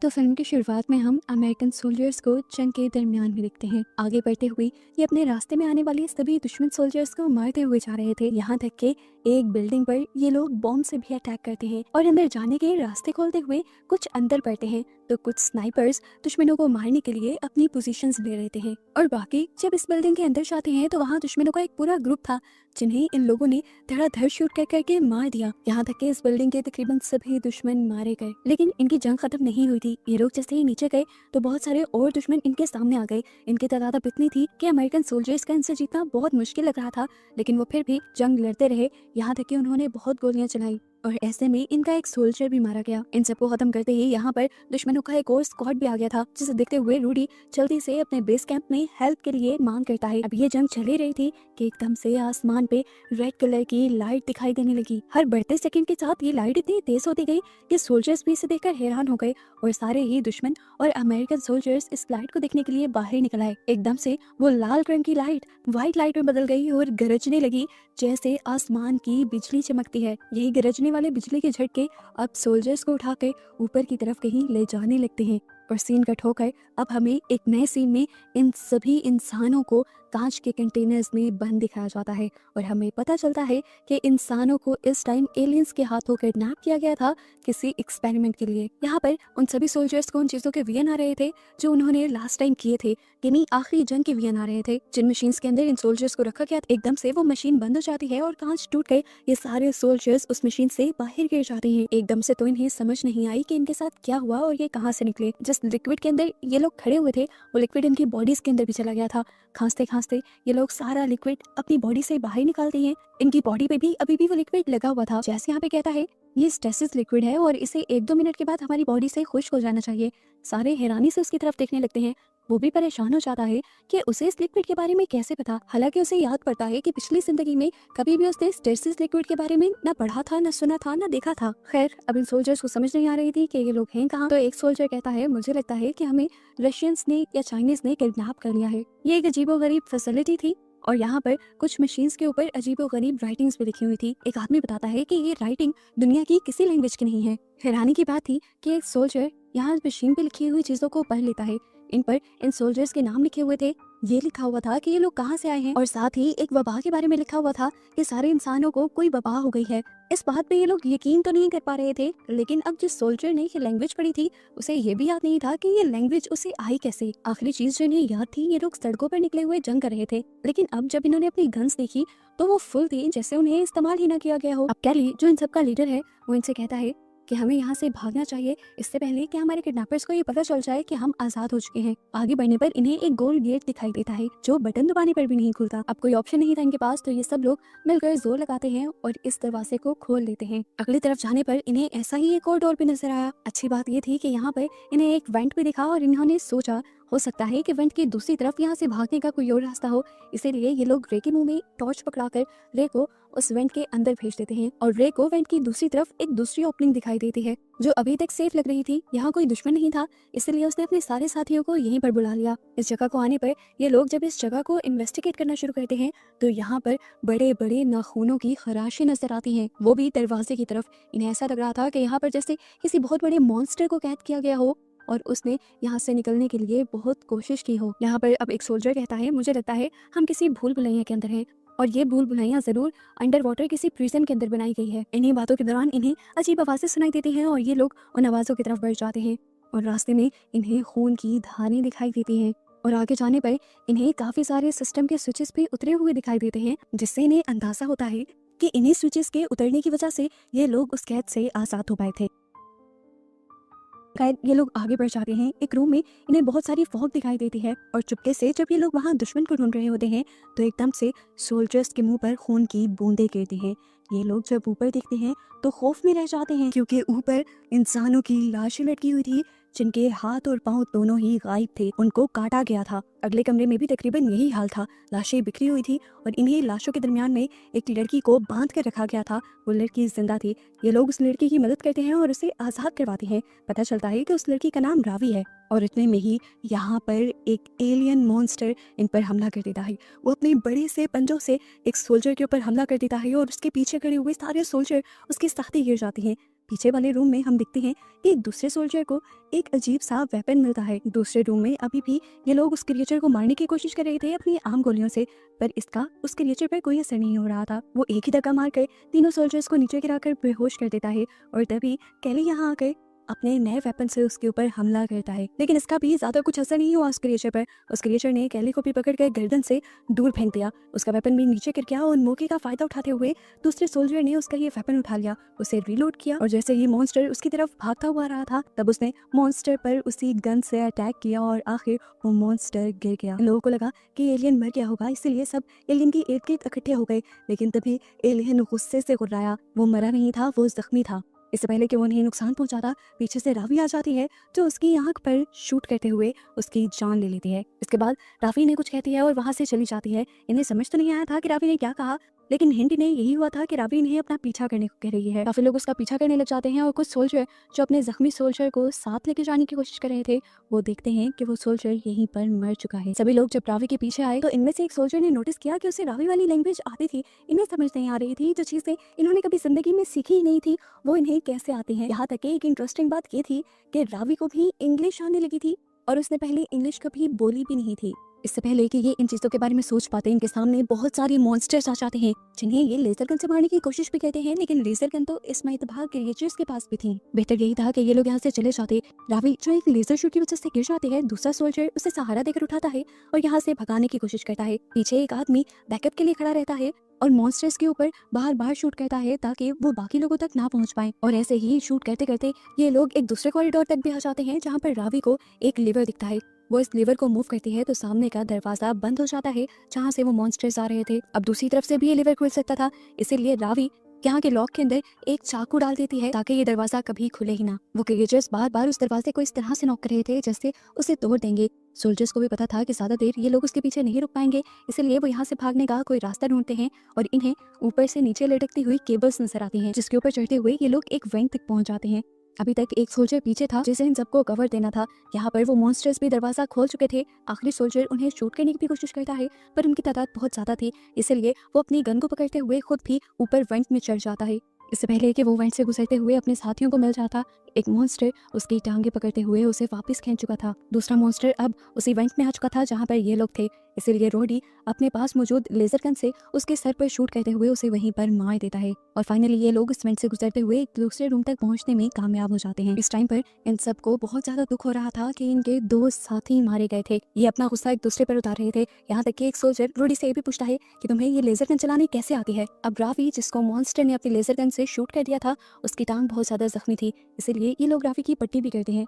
तो फिल्म की शुरुआत में हम अमेरिकन सोल्जर्स को जंग के दरमियान में देखते हैं। आगे बढ़ते हुए ये अपने रास्ते में आने वाले सभी दुश्मन सोल्जर्स को मारते हुए जा रहे थे। यहाँ तक कि एक बिल्डिंग पर ये लोग बॉम्ब से भी अटैक करते हैं और अंदर जाने के रास्ते खोलते हुए कुछ अंदर बढ़ते हैं तो कुछ स्नाइपर्स दुश्मनों को मारने के लिए अपनी पोजीशंस ले लेते हैं। और बाकी जब इस बिल्डिंग के अंदर जाते हैं तो वहाँ दुश्मनों का एक पूरा ग्रुप था जिन्हें इन लोगों ने धड़ाधड़ शूट कर करके मार दिया। यहाँ तक कि इस बिल्डिंग के तकरीबन सभी दुश्मन मारे गए, लेकिन इनकी जंग खत्म नहीं हुई थी। ये लोग जैसे ही नीचे गए तो बहुत सारे और दुश्मन इनके सामने आ गए। इनकी तादाद अब इतनी थी कि अमेरिकन सोल्जर्स का इनसे जीतना बहुत मुश्किल लग रहा था, लेकिन वो फिर भी जंग लड़ते रहे। यहाँ तक कि उन्होंने बहुत गोलियां चलाई और ऐसे में इनका एक सोल्जर भी मारा गया। इन सबको खत्म करते ही यहाँ पर दुश्मनों का एक और स्क्वाड भी आ गया था, जिसे देखते हुए रूडी जल्दी से अपने बेस कैंप में हेल्प के लिए मांग करता है। अब ये जंग चली रही थी कि एकदम से आसमान पे रेड कलर की लाइट दिखाई देने लगी। हर बढ़ते सेकंड के साथ ये लाइट इतनी तेज होती गई कि सोल्जर्स भी इसे देखकर हैरान हो गए और सारे ही दुश्मन और अमेरिकन सोल्जर्स इस लाइट को देखने के लिए बाहर निकल आए। एकदम से वो लाल रंग की लाइट व्हाइट लाइट में बदल गई और गरजने लगी जैसे आसमान की बिजली चमकती है। यही गरजने वाले बिजली के झटके अब सोल्जर्स को उठाकर ऊपर की तरफ कहीं ले जाने लगते हैं और सीन कट होकर अब हमें एक नए सीन में इन सभी इंसानों को कांच के कंटेनर्स में बंद दिखाया जाता है और हमें पता चलता है कि इंसानों को इस टाइम एलियंस के हाथों किडनैप किया गया था किसी एक्सपेरिमेंट के लिए। यहाँ पर उन सभी सोल्जर्स को उन चीजों के वीएन आ रहे थे जो उन्होंने लास्ट टाइम किए थे, यानी आखिरी जंग के वीएन आ रहे थे। जिन मशीन्स के अंदर इन सोल्जर्स को रखा गया एकदम से वो मशीन बंद हो जाती है और कांच टूट गए। ये सारे सोल्जर्स उस मशीन से बाहर गिर जाते हैं। एकदम से तो इन्हें समझ नहीं आई कि इनके साथ क्या हुआ और ये कहाँ से निकले। जिस लिक्विड के अंदर ये लोग खड़े हुए थे वो लिक्विड इनकी बॉडीज के अंदर भी चला गया था। खांसते खांसते ये लोग सारा लिक्विड अपनी बॉडी से बाहर निकालते हैं। इनकी बॉडी पे भी अभी भी वो लिक्विड लगा हुआ था। जैसे यहाँ पे कहता है ये स्टेसिस लिक्विड है और इसे 1-2 मिनट के बाद हमारी बॉडी से खुश्क हो जाना चाहिए। सारे हैरानी से उसकी तरफ देखने लगते हैं। वो भी परेशान हो जाता है कि उसे इस लिक्विड के बारे में कैसे पता। हालांकि उसे याद पड़ता है कि पिछली जिंदगी में कभी भी उसने स्टेसिस लिक्विड के बारे में ना पढ़ा था, ना सुना था, ना देखा था। खैर अब इन सोल्जर्स को समझ नहीं आ रही थी कि ये लोग हैं कहाँ। तो एक सोल्जर कहता है मुझे लगता है कि हमें रशियंस ने या चाइनीज ने किडनैप कर लिया है। ये एक अजीबोगरीब फैसिलिटी थी और यहाँ पर कुछ मशीन्स के ऊपर अजीबोगरीब राइटिंग्स भी लिखी हुई थी। एक आदमी बताता है कि ये राइटिंग दुनिया की किसी लैंग्वेज की नहीं है। हैरानी की बात थी कि एक सोल्जर यहाँ मशीन पे लिखी हुई चीजों को पढ़ लेता है। इन पर इन सोल्जर्स के नाम लिखे हुए थे। ये लिखा हुआ था कि ये लोग कहाँ से आए हैं और साथ ही एक वबा के बारे में लिखा हुआ था कि सारे इंसानों को कोई वबा हो गई है। इस बात पे ये लोग यकीन तो नहीं कर पा रहे थे, लेकिन अब जिस सोल्जर ने ये लैंग्वेज पढ़ी थी उसे ये भी याद नहीं था कि ये लैंग्वेज उसे आई कैसे। आखिरी चीज जो इन्हें याद थी ये लोग सड़कों पर निकले हुए जंग कर रहे थे, लेकिन अब जब इन्होंने अपनी गन्स देखी तो वो फुल थी जैसे उन्हें इस्तेमाल ही ना किया गया हो। अब कैली जो इन सबका लीडर है वो इनसे कहता है कि हमें यहाँ से भागना चाहिए इससे पहले कि हमारे किडनैपर्स को ये पता चल जाए कि हम आजाद हो चुके हैं। आगे बढ़ने पर इन्हें एक गोल गेट दिखाई देता है जो बटन दबाने पर भी नहीं खुलता। अब कोई ऑप्शन नहीं था इनके पास, तो ये सब लोग मिलकर जोर लगाते हैं और इस दरवाजे को खोल लेते हैं। अगली तरफ जाने पर इन्हें ऐसा ही एक और डोर भी नजर आया। अच्छी बात ये थी कि यहाँ पर इन्हें एक वेंट भी दिखा और इन्होंने सोचा हो सकता है कि वेंट की दूसरी तरफ यहाँ से भागने का कोई और रास्ता हो। इसीलिए ये लोग रे के मुंह में टॉर्च पकड़ाकर रे को उस वेंट के अंदर भेज देते हैं और रे को वेंट की दूसरी तरफ एक दूसरी ओपनिंग दिखाई देती है जो अभी तक सेफ लग रही थी। यहाँ कोई दुश्मन नहीं था, इसलिए उसने अपने सारे साथियों को यहीं पर बुला लिया। इस जगह को आने पर ये लोग जब इस जगह को इन्वेस्टिगेट करना शुरू करते हैं तो यहाँ पर बड़े बड़े नाखूनों की खराशें नजर आती हैं, वो भी दरवाजे की तरफ। इन्हें ऐसा लग रहा था कि यहाँ पर जैसे किसी बहुत बड़े मॉन्स्टर को कैद किया गया हो और उसने यहाँ से निकलने के लिए बहुत कोशिश की हो। यहाँ पर अब एक सोल्जर कहता है मुझे लगता है हम किसी भूल भुलैया के अंदर हैं और ये भूल भुलैया जरूर अंडर वाटर किसी प्रिजन के अंदर बनाई गई है। इन्हीं बातों के दौरान इन्हें अजीब आवाजें सुनाई देती हैं और ये लोग उन आवाजों की तरफ बढ़ जाते हैं और रास्ते में इन्हें खून की धारें दिखाई देती हैं और आगे जाने पर इन्हें काफी सारे सिस्टम के स्विचेस भी उतरे हुए दिखाई देते हैं, जिससे इन्हें अंदाजा होता है कि इन्हीं स्विचेस के उतरने की वजह से ये लोग उस कैद से आजाद हो पाए थे। ये लोग आगे बढ़ जाते हैं। एक रूम में इन्हें बहुत सारी फॉग दिखाई देती है और चुपके से जब ये लोग वहाँ दुश्मन को ढूंढ रहे होते हैं तो एकदम से सोल्जर्स के मुंह पर खून की बूंदें गिरती हैं। ये लोग जब ऊपर देखते हैं तो खौफ में रह जाते हैं क्योंकि ऊपर इंसानों की लाशें लटकी हुई थी जिनके हाथ और पांव दोनों ही गायब थे, उनको काटा गया था। अगले कमरे में भी तकरीबन यही हाल था, लाशें बिखरी हुई थी और इन्हीं लाशों के दरमियान में एक लड़की को बांध कर रखा गया था। वो लड़की जिंदा थी। ये लोग उस लड़की की मदद करते हैं और उसे आजाद करवाते हैं। पता चलता है कि उस लड़की का नाम रावी है और इतने में ही यहाँ पर एक एलियन मॉन्स्टर इन पर हमला कर देता है। वो अपने बड़े से पंजों से एक सोल्जर के ऊपर हमला कर देता है और उसके पीछे खड़े हुए सारे सोल्जर उसके साथ ही गिर जाते हैं। पीछे वाले रूम में हम देखते हैं कि एक दूसरे सोल्जर को एक अजीब सा वेपन मिलता है। दूसरे रूम में अभी भी ये लोग उस क्रिएचर को मारने की कोशिश कर रहे थे अपनी आम गोलियों से, पर इसका उस क्रिएचर पर कोई असर नहीं हो रहा था। वो एक ही धक्का मारकर तीनों सोल्जर्स को नीचे गिराकर बेहोश कर देता है और तभी कैली यहाँ आकर अपने नए वेपन से उसके ऊपर हमला करता है, लेकिन इसका भी ज्यादा कुछ असर नहीं हुआ उस क्रिएचर पर। उस क्रिएचर ने कैली को भी पकड़कर गर्दन से दूर फेंक दिया, उसका वेपन भी नीचे गिर गया और मौके का फायदा उठाते हुए दूसरे सोल्जर ने उसका ये वेपन उठा लिया, उसे रीलोड किया और जैसे ये मॉन्स्टर उसकी तरफ भागता हुआ रहा था तब उसने मॉन्स्टर पर उसी गन से अटैक किया और आखिर वो मॉन्स्टर गिर गया। इन लोगों को लगा कि एलियन मर गया होगा, इसीलिए सब एलियन की इर्द गिर्द इकट्ठे हो गए, लेकिन तभी एलियन गुस्से से गुर्राया। वो मरा नहीं था, वो जख्मी था। इससे पहले कि वो उन्हें नुकसान पहुंचाता पीछे से रावी आ जाती है जो उसकी आंख पर शूट करते हुए उसकी जान ले लेती है। इसके बाद रावी ने कुछ कहती है और वहां से चली जाती है। इन्हें समझ तो नहीं आया था कि रावी ने क्या कहा, लेकिन हिंट इन्हें यही हुआ था कि रावी इन्हें अपना पीछा करने को कह रही है। काफी लोग उसका पीछा करने लग जाते हैं और कुछ सोल्जर जो अपने जख्मी सोल्जर को साथ लेके जाने की कोशिश कर रहे थे वो देखते हैं कि वो सोल्जर यहीं पर मर चुका है। सभी लोग जब रावी के पीछे आए तो इनमें से एक सोल्जर ने नोटिस किया कि उसे रावी वाली लैंग्वेज आती थी। इन्हें समझ नहीं आ रही थी जो चीजें इन्होंने कभी जिंदगी में सीखी ही नहीं थी वो इन्हें कैसे आती हैं। यहाँ तक कि एक इंटरेस्टिंग बात ये थी कि रावी को भी इंग्लिश आने लगी थी और उसने पहले इंग्लिश कभी बोली भी नहीं थी। इससे पहले कि ये इन चीजों के बारे में सोच पाते इनके सामने बहुत सारे मॉन्स्टर्स आ जाते हैं जिन्हें ये लेजर गन से मारने की कोशिश भी करते हैं, लेकिन लेजर गन तो इस मतभाग क्रिएचर्स के पास भी थी। बेहतर यही था कि ये लोग यहाँ से चले जाते। रावी जो एक लेजर शूट की वजह से गिर जाते हैं, दूसरा सोल्जर उसे सहारा देकर उठाता है और यहाँ से भगाने की कोशिश करता है। पीछे एक आदमी बैकअप के लिए खड़ा रहता है और मॉन्स्टर्स के ऊपर बार बार शूट करता है ताकि वो बाकी लोगों तक ना पहुंच पाए। और ऐसे ही शूट करते करते ये लोग एक दूसरे कॉरिडोर तक भी आ जाते हैं जहाँ पर रावी को एक लीवर दिखता है। वो इस लीवर को मूव करती है तो सामने का दरवाजा बंद हो जाता है जहाँ से वो मॉन्स्टर्स आ रहे थे। अब दूसरी तरफ से भी ये लीवर खुल सकता था, इसीलिए रावी यहाँ के लॉक के अंदर एक चाकू डाल देती है ताकि ये दरवाजा कभी खुले ही ना। वो क्रिएचर्स बार बार उस दरवाजे को इस तरह से नॉक कर रहे थे जैसे उसे तोड़ देंगे। सोल्जर्स को भी पता था कि ज्यादा देर ये लोग उसके पीछे नहीं रुक पाएंगे, इसलिए वो यहाँ से भागने का कोई रास्ता ढूंढते हैं और इन्हें ऊपर से नीचे लटकती हुई केबल्स नजर आती हैं जिसके ऊपर चढ़ते हुए ये लोग एक वेंट तक पहुंच जाते हैं। अभी तक एक सोल्जर पीछे था जिसे इन सबको कवर देना था। यहाँ पर वो मॉन्स्टर्स भी दरवाजा खोल चुके थे। आखिरी सोल्जर उन्हें शूट करने की भी कोशिश करता है पर उनकी तादाद बहुत ज्यादा थी, इसलिए वो अपनी गन को पकड़ते हुए खुद भी ऊपर वेंट में चढ़ जाता है। इससे पहले कि वो वेंट से गुजरते हुए अपने साथियों को मिल जाता, एक मॉन्स्टर उसकी टांगे पकड़ते हुए उसे वापस खींच चुका था। दूसरा मॉन्स्टर अब उसी वेंट में आ चुका था जहाँ पर ये लोग थे, इसीलिए रोडी अपने पास मौजूद लेजर गन से उसके सर पर शूट करते हुए उसे वहीं पर मार देता है और फाइनली ये लोग इस वेंट से गुजरते हुए एक दूसरे रूम तक पहुंचने में कामयाब हो जाते हैं। इस टाइम पर इन सबको बहुत ज्यादा दुख हो रहा था कि इनके दो साथी मारे गए थे। ये अपना गुस्सा एक दूसरे पर उतार रहे थे। यहाँ तक कि एक सोल्जर रोडी से ये भी पूछता है कि तुम्हें ये लेजर गन चलाने कैसे आती है। अब रावी जिसको मॉन्स्टर ने अपनी लेजर गन से शूट कर दिया था उसकी टांग बहुत ज्यादा जख्मी थी, इसीलिए ये लोग रावी की पट्टी भी करते हैं।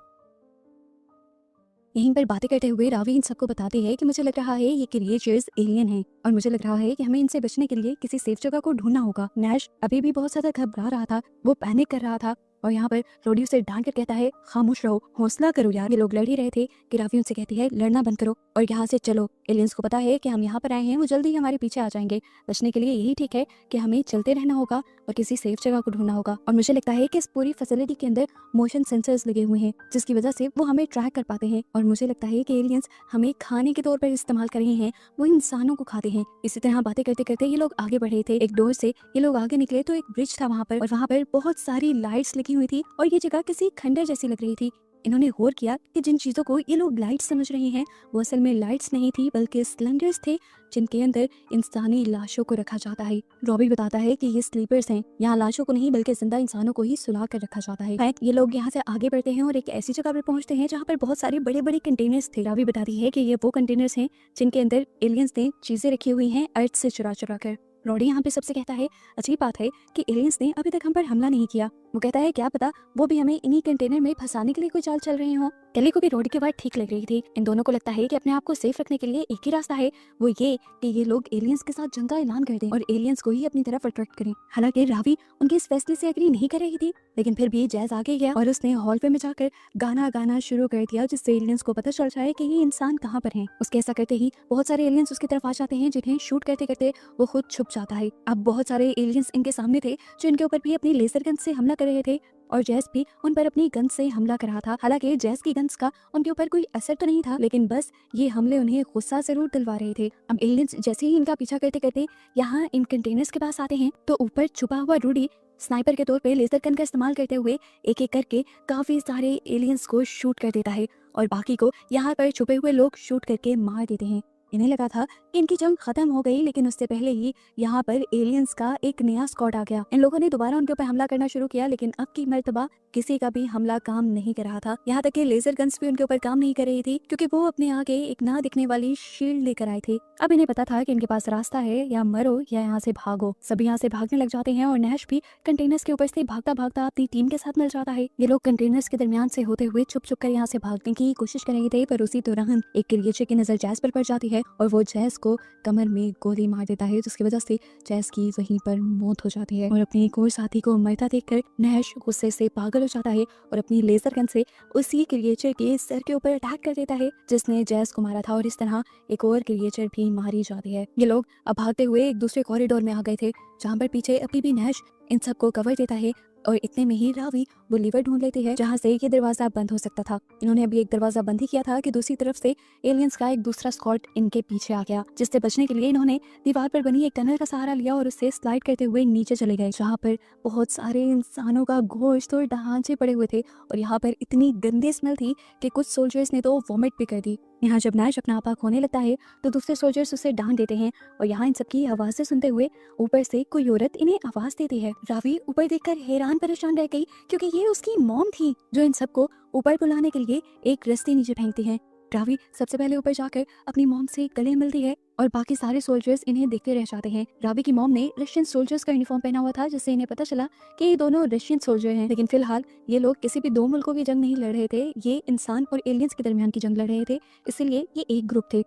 यहीं पर बातें करते हुए रावी इन सबको बताती है कि मुझे लग रहा है ये क्रिएचर्स एलियन हैं और मुझे लग रहा है कि हमें इनसे बचने के लिए किसी सेफ जगह को ढूंढना होगा। नैश अभी भी बहुत ज्यादा घबरा रहा था, वो पैनिक कर रहा था और यहाँ पर रोडी उसे डांट कर कहता है खामोश रहो, हौसला करो यार। ये लोग लड़ ही रहे थे कि रावी उनसे कहती है लड़ना बंद करो और यहाँ से चलो। एलियंस को पता है कि हम यहाँ पर आए हैं, वो जल्दी ही हमारे पीछे आ जाएंगे। बचने के लिए यही ठीक है कि हमें चलते रहना होगा और किसी सेफ जगह को ढूंढना होगा। और मुझे लगता है कि इस पूरी फैसिलिटी के अंदर मोशन सेंसर्स लगे हुए हैं जिसकी वजह से वो हमें ट्रैक कर पाते हैं और मुझे लगता है कि एलियंस हमें खाने के तौर पर इस्तेमाल कर रहे हैं, वो इंसानों को खाते हैं। इसी तरह बातें करते करते ये लोग आगे बढ़ रहे थे। एक डोर से ये लोग आगे निकले तो एक ब्रिज था वहाँ पर और वहाँ पर बहुत सारी लाइट्स लगी हुई थी और ये जगह किसी खंडर जैसी लग रही थी। इन्होंने गौर किया कि जिन चीजों को ये लोग लाइट्स समझ रहे हैं वो असल में लाइट्स नहीं थी बल्कि सिलेंडर्स थे जिनके अंदर इंसानी लाशों को रखा जाता है। रॉबी बताता है कि ये स्लीपर्स हैं, यहाँ लाशों को नहीं बल्कि जिंदा इंसानों को ही सुला कर रखा जाता है। ये लोग यहाँ से आगे बढ़ते हैं और एक ऐसी जगह पर पहुंचते हैं जहाँ पर बहुत सारे बड़े बड़े कंटेनर्स थे। रॉबी बताती है कि ये वो कंटेनर्स हैं जिनके अंदर एलियंस ने चीजें रखी हुई हैं अर्थ से चुरा चुरा कर। रॉडी यहाँ पे सबसे कहता है अजीब बात है कि एलियंस ने अभी तक हम पर हमला नहीं किया। वो कहता है क्या पता वो भी हमें इन्हीं कंटेनर में फंसाने के लिए कोई चाल चल रहे हो। कैली को भी रॉडी की बात ठीक लग रही थी। इन दोनों को लगता है कि अपने आप को सेफ रखने के लिए एक ही रास्ता है, वो ये कि ये लोग एलियंस के साथ जंग का ऐलान कर दें और एलियंस को ही अपनी तरफ अट्रैक्ट करें। हालांकि रावी उनके इस फैसले से एग्री नहीं कर रही थी, लेकिन फिर भी जैज आगे गया और उसने हॉलवे में जाकर गाना गाना शुरू कर दिया जिससे एलियंस को पता चल जाए कि ये इंसान कहाँ पर हैं। उसके ऐसा करते ही बहुत सारे एलियंस उसकी तरफ आ जाते हैं जिन्हें शूट करते करते वो खुद छुप जाता है। अब बहुत सारे एलियंस इनके सामने थे जो इनके ऊपर भी अपनी लेजर गन से हमला कर रहे थे और जैस भी उन पर अपनी गन से हमला कर रहा था। हालांकि जैस की गन्स का उनके ऊपर कोई असर तो नहीं था, लेकिन बस ये हमले उन्हें गुस्सा जरूर दिलवा रहे थे। अब एलियंस जैसे ही इनका पीछा करते करते यहाँ इन कंटेनर्स के पास आते हैं तो ऊपर छुपा हुआ रूडी स्नाइपर के तौर पे लेजर गन का इस्तेमाल करते हुए एक एक करके काफी सारे एलियंस को शूट कर देता है और बाकी को यहाँ पर छुपे हुए लोग शूट करके मार देते हैं। इन्हें लगा था कि इनकी जंग खत्म हो गई, लेकिन उससे पहले ही यहाँ पर एलियंस का एक नया स्क्वाड आ गया। इन लोगों ने दोबारा उनके ऊपर हमला करना शुरू किया, लेकिन अब की मर्तबा किसी का भी हमला काम नहीं कर रहा था। यहाँ तक कि लेजर गन्स भी उनके ऊपर काम नहीं कर रही थी, क्योंकि वो अपने आगे एक ना दिखने वाली शील्ड लेकर आए थे। अब इन्हें पता था कि इनके पास रास्ता है, या मरो या यहाँ से भागो। सभी यहाँ से भागने लग जाते हैं और नैश भी कंटेनर्स के ऊपर से भागता भागता अपनी टीम के साथ मिल जाता है। ये लोग कंटेनर्स के दरमियान से होते हुए छुप छुप कर यहाँ से भागने की कोशिश कर रहे थे, पर उसी दौरान एक क्रिएचर की नजर जैस पर पड़ जाती है और वो जैस को कमर में गोली मार देता है, जिसकी वजह से जैस की वहीं पर मौत हो जाती है। और अपने एक और साथी को मरता देखकर नैश गुस्से से पागल हो जाता है और अपनी लेजर गन से उसी क्रिएचर के सर के ऊपर अटैक कर देता है जिसने जैस को मारा था, और इस तरह एक और क्रिएचर भी मारी जाती है। ये लोग अब भागते हुए एक दूसरे कॉरिडोर में आ गए थे, जहाँ पर पीछे अभी भी नैश इन सबको कवर देता है, और इतने में ही रावी वो लीवर ढूंढ लेती है जहाँ से ये दरवाजा बंद हो सकता था। इन्होंने अभी एक दरवाजा बंद ही किया था कि दूसरी तरफ से एलियंस का एक दूसरा स्क्वाड इनके पीछे आ गया, जिससे बचने के लिए इन्होंने दीवार पर बनी एक टनल का सहारा लिया और उससे स्लाइड करते हुए नीचे चले गए, जहाँ पर बहुत सारे इंसानों का गोश्त और ढांचे पड़े हुए थे। और यहाँ पर इतनी गंदी स्मेल थी कि कुछ सोल्जर्स ने तो वॉमिट भी कर दी। यहाँ जब नैश अपना आपा खोने लगता है तो दूसरे सोल्जर्स उसे डांट देते हैं, और यहाँ इन सबकी आवाज़ें सुनते हुए ऊपर से कोई औरत इन्हें आवाज़ देती है। रावी ऊपर देखकर हैरान परेशान रह गई, क्योंकि ये उसकी मॉम थी जो इन सबको ऊपर बुलाने के लिए एक रस्सी नीचे फेंकती है। रावी सबसे पहले ऊपर जाकर अपनी मॉम से गले मिलती है और बाकी सारे सोल्जर्स इन्हें देखते रह जाते हैं। रावी की मॉम ने रशियन सोल्जर्स का यूनिफॉर्म पहना हुआ था, जिससे इन्हें पता चला कि ये दोनों रशियन सोल्जर हैं। लेकिन फिलहाल ये लोग किसी भी दो मुल्कों की जंग नहीं लड़ रहे थे, ये इंसान और एलियंस के दरमियान की जंग लड़ रहे थे, इसलिए ये एक ग्रुप थे।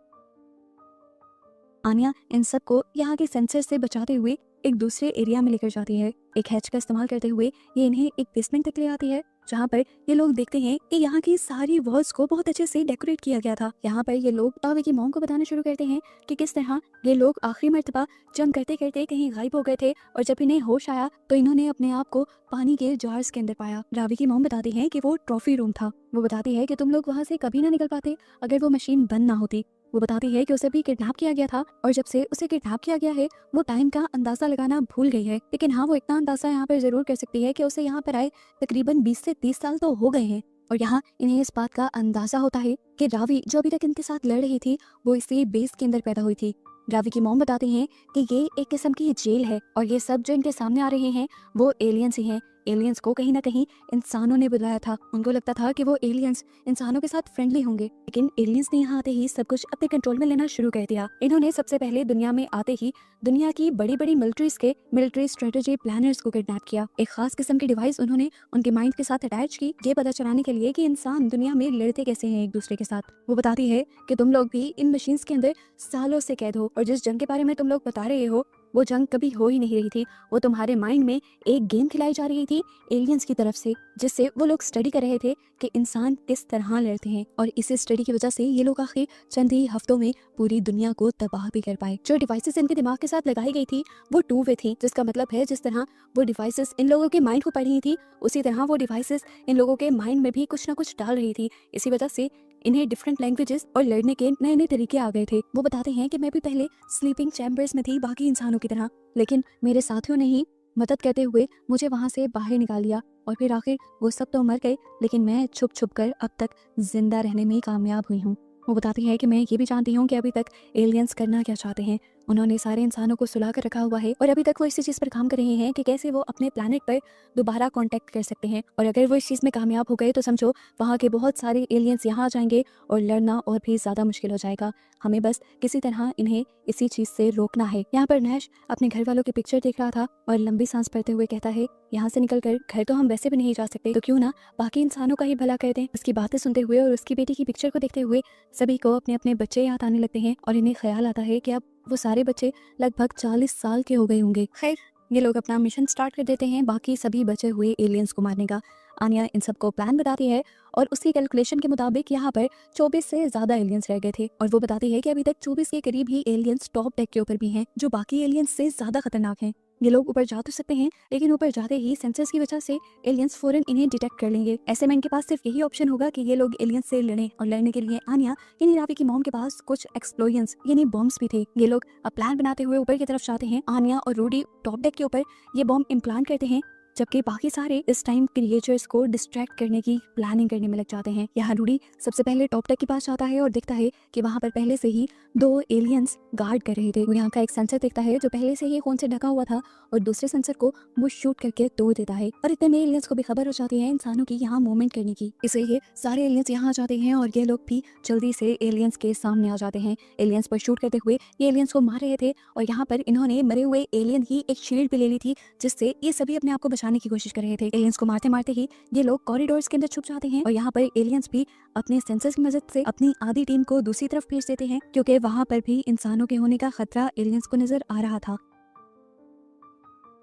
आनिया इन सबको यहाँ के सेंसर से बचाते हुए एक दूसरे एरिया में लेकर जाती है। एक हैच का इस्तेमाल करते हुए ये इन्हें एक बेसमेंट तक ले आती है, जहाँ पर ये लोग देखते हैं कि यहाँ की सारी वॉल्स को बहुत अच्छे से डेकोरेट किया गया था। यहाँ पर ये लोग रावी की मॉम को बताना शुरू करते हैं कि किस तरह ये लोग आखिरी मर्तबा जंग करते करते कहीं गायब हो गए थे, और जब इन्हें होश आया तो इन्होंने अपने आप को पानी के जार्स के अंदर पाया। रावी की मॉम बताती है कि वो ट्रॉफी रूम था। वो बताती है कि तुम लोग वहाँ से कभी ना निकल पाते अगर वो मशीन बंद ना होती। वो बताती है कि उसे भी किडनैप किया गया था, और जब से उसे किडनैप किया गया है वो टाइम का अंदाजा लगाना भूल गई है। लेकिन हाँ, वो इतना अंदाजा यहाँ पर जरूर कर सकती है कि उसे यहाँ पर आए तकरीबन 20 से 30 साल तो हो गए हैं। और यहाँ इन्हें इस बात का अंदाजा होता है कि रावी जो अभी तक इनके साथ लड़ रही थी वो इसी बेस के अंदर पैदा हुई थी। रावी की मॉम बताती हैं कि ये एक किस्म की जेल है, और ये सब जो इनके सामने आ रहे हैं वो एलियंस ही हैं। एलियंस को कहीं ना कहीं इंसानों ने बुलाया था। उनको लगता था कि वो एलियंस इंसानों के साथ फ्रेंडली होंगे, लेकिन एलियंस ने यहाँ आते ही सब कुछ अपने कंट्रोल में लेना शुरू कर दिया। इन्होंने सबसे पहले दुनिया में आते ही दुनिया की बड़ी बड़ी मिलिट्रीज के मिलिट्री स्ट्रेटेजी प्लानर्स को किडनैप किया। एक खास किस्म की डिवाइस उन्होंने उनके माइंड के साथ अटैच की, ये पता चलाने के लिए कि इंसान दुनिया में लड़ते कैसे हैं एक दूसरे के साथ। वो बताती है कि तुम लोग भी इन मशीन्स के अंदर सालों से कैद हो, और जिस जंग के बारे में तुम लोग बता रहे हो वो जंग कभी हो ही नहीं रही थी। वो तुम्हारे माइंड में एक गेम खिलाई जा रही थी एलियंस की तरफ से, जिससे वो लोग स्टडी कर रहे थे कि इंसान किस तरह लड़ते हैं, और इसी स्टडी की वजह से ये लोग आखिर चंद ही हफ्तों में पूरी दुनिया को तबाह भी कर पाए। जो डिवाइसेस इनके दिमाग के साथ लगाई गई थी वो 2 वे थी, जिसका मतलब है जिस तरह वो डिवाइसेस इन लोगों के माइंड को पढ़ रही थी, उसी तरह वो डिवाइसेस इन लोगों के माइंड में भी कुछ ना कुछ डाल रही थी। इसी वजह से इन्हें डिफरेंट लैंग्वेजेस और लड़ने के नए नए तरीके आ गए थे। वो बताते हैं कि मैं भी पहले स्लीपिंग चैम्बर्स में थी बाकी इंसानों की तरह, लेकिन मेरे साथियों ने ही मदद करते हुए मुझे वहाँ से बाहर निकाल लिया, और फिर आखिर वो सब तो मर गए, लेकिन मैं छुप छुप कर अब तक जिंदा रहने में कामयाब हुई हूँ। वो बताती है कि मैं ये भी जानती हूँ कि अभी तक एलियंस करना क्या चाहते हैं। उन्होंने सारे इंसानों को सुला कर रखा हुआ है, और अभी तक वो इसी चीज़ पर काम कर रहे हैं कि कैसे वो अपने प्लैनेट पर दोबारा कांटेक्ट कर सकते हैं। और अगर वो इस चीज़ में कामयाब हो गए तो समझो वहाँ के बहुत सारे एलियंस यहाँ आ जाएंगे और लड़ना और भी ज़्यादा मुश्किल हो जाएगा। हमें बस किसी तरह इन्हें इसी चीज़ से रोकना है। यहाँ पर नैश अपने घर वालों की पिक्चर देख रहा था और लंबी सांस भरते हुए कहता है, यहाँ से निकल कर घर तो हम वैसे भी नहीं जा सकते, तो क्यों ना बाकी इंसानों का ही भला कर दें। उसकी बातें सुनते हुए और उसकी बेटी की पिक्चर को देखते हुए सभी को अपने अपने बच्चे याद आने लगते हैं, और इन्हें ख्याल आता है कि अब वो सारे बच्चे लगभग 40 साल के हो गए होंगे। खैर, ये लोग अपना मिशन स्टार्ट कर देते हैं बाकी सभी बचे हुए एलियंस को मारने का। आनिया इन सबको प्लान बताती है, और उसकी कैलकुलेशन के मुताबिक यहाँ पर 24 से ज़्यादा एलियंस रह गए थे, और वो बताती है कि अभी तक 24 के करीब ही एलियंस टॉप डेक के ऊपर भी हैं, जो बाकी एलियंस से ज़्यादा खतरनाक हैं। ये लोग ऊपर जा तो सकते हैं, लेकिन ऊपर जाते ही सेंसर्स की वजह से एलियंस फौरन इन्हें डिटेक्ट कर लेंगे। ऐसे में इनके पास सिर्फ यही ऑप्शन होगा कि ये लोग एलियंस से लड़ें, और लड़ने के लिए आनिया यानी रावी की मॉम के पास कुछ एक्सप्लोजन्स यानी बॉम्ब्स भी थे। ये लोग अब प्लान बनाते हुए ऊपर की तरफ जाते हैं। आनिया और रूडी टॉप डेक के ऊपर ये बॉम्ब इम्प्लांट करते हैं, जबकि बाकी सारे इस टाइम क्रिएचर्स को डिस्ट्रैक्ट करने की प्लानिंग करने में लग जाते हैं। यहाँ रूडी सबसे पहले टॉप डेक के पास जाता है और देखता है कि वहाँ पर पहले से ही 2 एलियंस गार्ड कर रहे थे। वो यहाँ का एक सेंसर देखता है जो पहले से ही खून से ढका हुआ था और दूसरे सेंसर को वो शूट करके तोड़ देता है। और इतने में एलियंस को भी खबर हो जाती है इंसानों की यहाँ मूवमेंट करने की, इसलिए सारे एलियंस यहाँ आ जाते हैं और ये लोग भी जल्दी से एलियंस के सामने आ जाते हैं। एलियंस पर शूट करते हुए ये एलियंस को मार रहे थे और यहाँ पर इन्होंने मरे हुए एलियन की एक शील्ड भी ले ली थी, जिससे ये सभी अपने आप को बचाने की कोशिश कर रहे थे। एलियंस को मारते मारते ही ये लोग कॉरिडोर्स के अंदर छुप जाते हैं और यहाँ पर एलियंस भी अपने सेंसर्स की मदद से अपनी आधी टीम को दूसरी तरफ भेज देते हैं, क्योंकि वहाँ पर भी इंसानों के होने का खतरा एलियंस को नजर आ रहा था।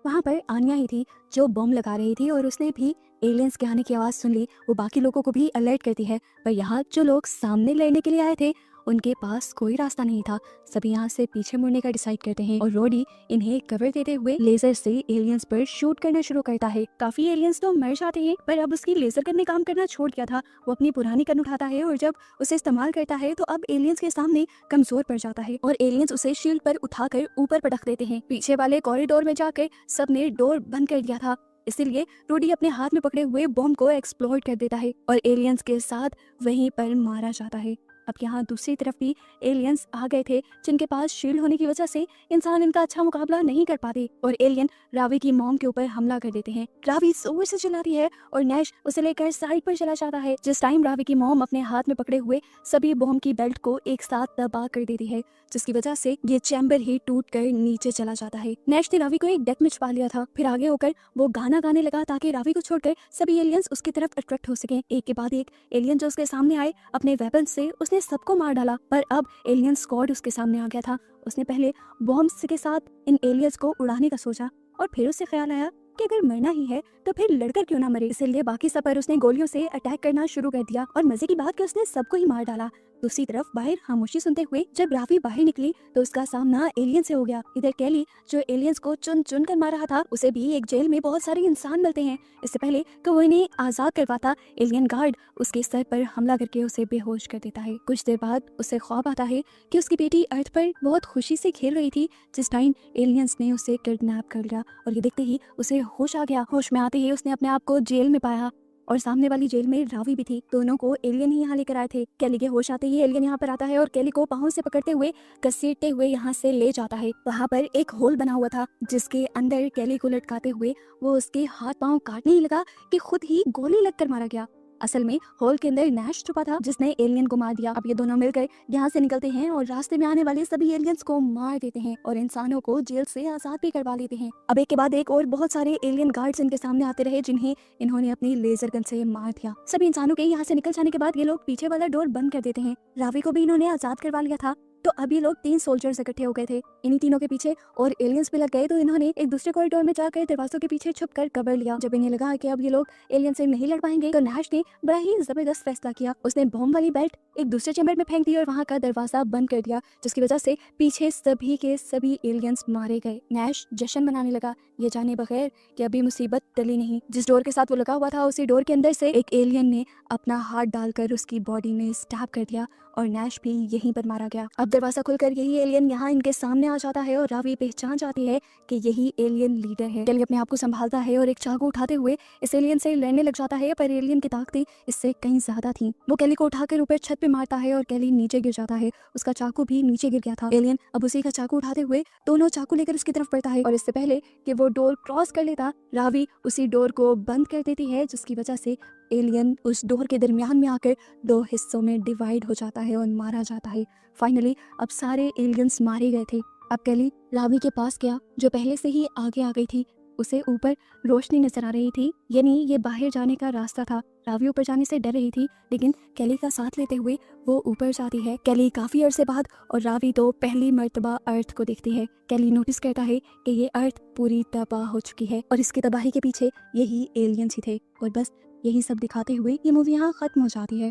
वहाँ पर आनिया ही थी जो बम लगा रही थी और उसने भी एलियंस के आने की आवाज़ सुन ली। वो बाकी लोगों को भी अलर्ट करती है, पर यहाँ जो लोग सामने लड़ने के लिए आए थे उनके पास कोई रास्ता नहीं था। सभी यहाँ से पीछे मुड़ने का डिसाइड करते हैं और रोडी इन्हें कवर देते हुए लेजर से एलियंस पर शूट करना शुरू करता है। काफी एलियंस तो मर जाते हैं, पर अब उसकी लेजर गन ने काम करना छोड़ दिया था। वो अपनी पुरानी गन उठाता है और जब उसे इस्तेमाल करता है तो अब एलियंस के सामने कमजोर पड़ जाता है और एलियंस उसे शील्ड पर उठाकर ऊपर पटक देते हैं। पीछे वाले कॉरिडोर में जाकर सबने डोर बंद कर दिया था, इसीलिए रोडी अपने हाथ में पकड़े हुए बॉम्ब को एक्सप्लोड कर देता है और एलियंस के साथ वहीं पर मारा जाता है। अब यहाँ दूसरी तरफ भी एलियंस आ गए थे जिनके पास शील्ड होने की वजह से इंसान इनका अच्छा मुकाबला नहीं कर पाते और एलियन रावी की मॉम के ऊपर हमला कर देते हैं। रावी जोर से चिल्लाती है और नैश उसे लेकर साइड पर चला जाता है। जिस टाइम रावी की मॉम अपने हाथ में पकड़े हुए सभी बॉम्ब की बेल्ट को एक साथ दबा कर देती है, जिसकी वजह से ये चैम्बर ही टूट कर नीचे चला जाता है। नैश ने रावी को एक डेक में छुपा लिया था, फिर आगे होकर वो गाना गाने लगा ताकि रावी को छोड़कर सभी एलियंस उसकी तरफ अट्रैक्ट हो सके। एक के बाद एक एलियन जो उसके सामने आए अपने वेपन से उसने सबको मार डाला, पर अब एलियन स्क्वाड उसके सामने आ गया था। उसने पहले बॉम्ब्स के साथ इन एलियंस को उड़ाने का सोचा और फिर उसे ख्याल आया कि अगर मरना ही है तो फिर लड़कर क्यों ना मरे। इसलिए बाकी सब पर उसने गोलियों से अटैक करना शुरू कर दिया और मजे की बात कि उसने सबको ही मार डाला। दूसरी तरफ बाहर खामोशी सुनते हुए जब रावी बाहर निकली तो उसका सामना एलियन से हो गया। इधर कैली जो एलियंस को चुन चुन कर मार रहा था, उसे भी एक जेल में बहुत सारे इंसान मिलते हैं। इससे पहले कि वो इन्हें आजाद करवाता, एलियन गार्ड उसके सर पर हमला करके उसे बेहोश कर देता है। कुछ देर बाद उसे ख्वाब आता है कि उसकी बेटी अर्थ पर बहुत खुशी से खेल रही थी जिस टाइम एलियंस ने उसे किडनैप कर लिया और ये देखते ही उसे होश आ गया। होश में आते ही उसने अपने आप को जेल में पाया और सामने वाली जेल में रावी भी थी। दोनों को एलियन ही यहाँ लेकर आए थे। कैली के होश आते ही एलियन यहाँ पर आता है और कैली को पाँव से पकड़ते हुए घसीटते हुए यहाँ से ले जाता है। वहाँ पर एक होल बना हुआ था जिसके अंदर कैली को लटकाते हुए वो उसके हाथ पाँव काटने ही लगा कि खुद ही गोली लगकर मारा गया। असल में होल के अंदर नैश छुपा था जिसने एलियन को मार दिया। अब ये दोनों मिलकर यहाँ से निकलते हैं और रास्ते में आने वाले सभी एलियंस को मार देते हैं और इंसानों को जेल से आजाद भी करवा लेते हैं। अब एक के बाद एक और बहुत सारे एलियन गार्ड्स इनके सामने आते रहे जिन्हें इन्होंने अपनी लेजर गन से मार दिया। सभी इंसानों के यहाँ से निकल जाने के बाद ये लोग पीछे वाला डोर बंद कर देते हैं। रावी को भी इन्होंने आजाद करवा लिया था। तो अब ये लोग 3 सोल्जर्स इकट्ठे हो गए थे। इन्हीं तीनों के पीछे और एलियंस भी लग गए तो इन्होंने एक दूसरे कॉरिडोर में जाकर दरवाजों के पीछे छुपकर कवर लिया। जब इन्हें लगा कि अब ये लोग एलियन से नहीं लड़ पाएंगे तो नैश ने बड़ा ही जबरदस्त फैसला किया। उसने बॉम्ब वाली बेल्ट एक दूसरे चैम्बर में फेंक दी और वहाँ का दरवाजा बंद कर दिया, जिसकी वजह से पीछे सभी के सभी एलियंस मारे गए। नैश जश्न मनाने लगा, ये जाने बगैर कि अभी मुसीबत टली नहीं। जिस डोर के साथ वो लगा हुआ था उसी डोर के अंदर से एक एलियन ने अपना हाथ डालकर उसकी बॉडी में स्टैब कर दिया और नैश भी यहीं पर मारा गया। अब दरवाजा खुलकर यही एलियन यहाँ इनके सामने आ जाता है और रावी पहचान जाती है कि यही एलियन लीडर है। कैली अपने आप को संभालता है और एक चाकू उठाते हुए इस एलियन से लड़ने लग जाता है, पर एलियन की ताकतें इससे कहीं ज्यादा थी। वो कैली को उठाकर ऊपर छत पे मारता है और कैली नीचे गिर जाता है। उसका चाकू भी नीचे गिर गया था। एलियन अब उसी का चाकू उठाते हुए दोनों चाकू लेकर उसकी तरफ बढ़ता है और इससे पहले कि वो डोर क्रॉस कर लेता, रावी उसी डोर को बंद कर देती है, जिसकी वजह से एलियन उस डोर के दरमियान में आकर 2 हिस्सों में डिवाइड हो जाता है और मारा जाता है। फाइनली अब सारे एलियंस मारे गए थे। अब कैली रावी के पास गया जो पहले से ही आगे आ गई थी। उसे ऊपर रोशनी नजर आ रही थी, यानी ये बाहर जाने का रास्ता था। रावी ऊपर जाने से डर रही थी, लेकिन कैली का साथ लेते हुए वो ऊपर जाती है। कैली काफी अरसे बाद और रावी तो पहली मर्तबा अर्थ को देखती है। कैली नोटिस करता है कि ये अर्थ पूरी तबाह हो चुकी है और इसकी तबाही के पीछे यही एलियंस ही थे। और बस यही सब दिखाते हुए ये मूवी यहाँ खत्म हो जाती है।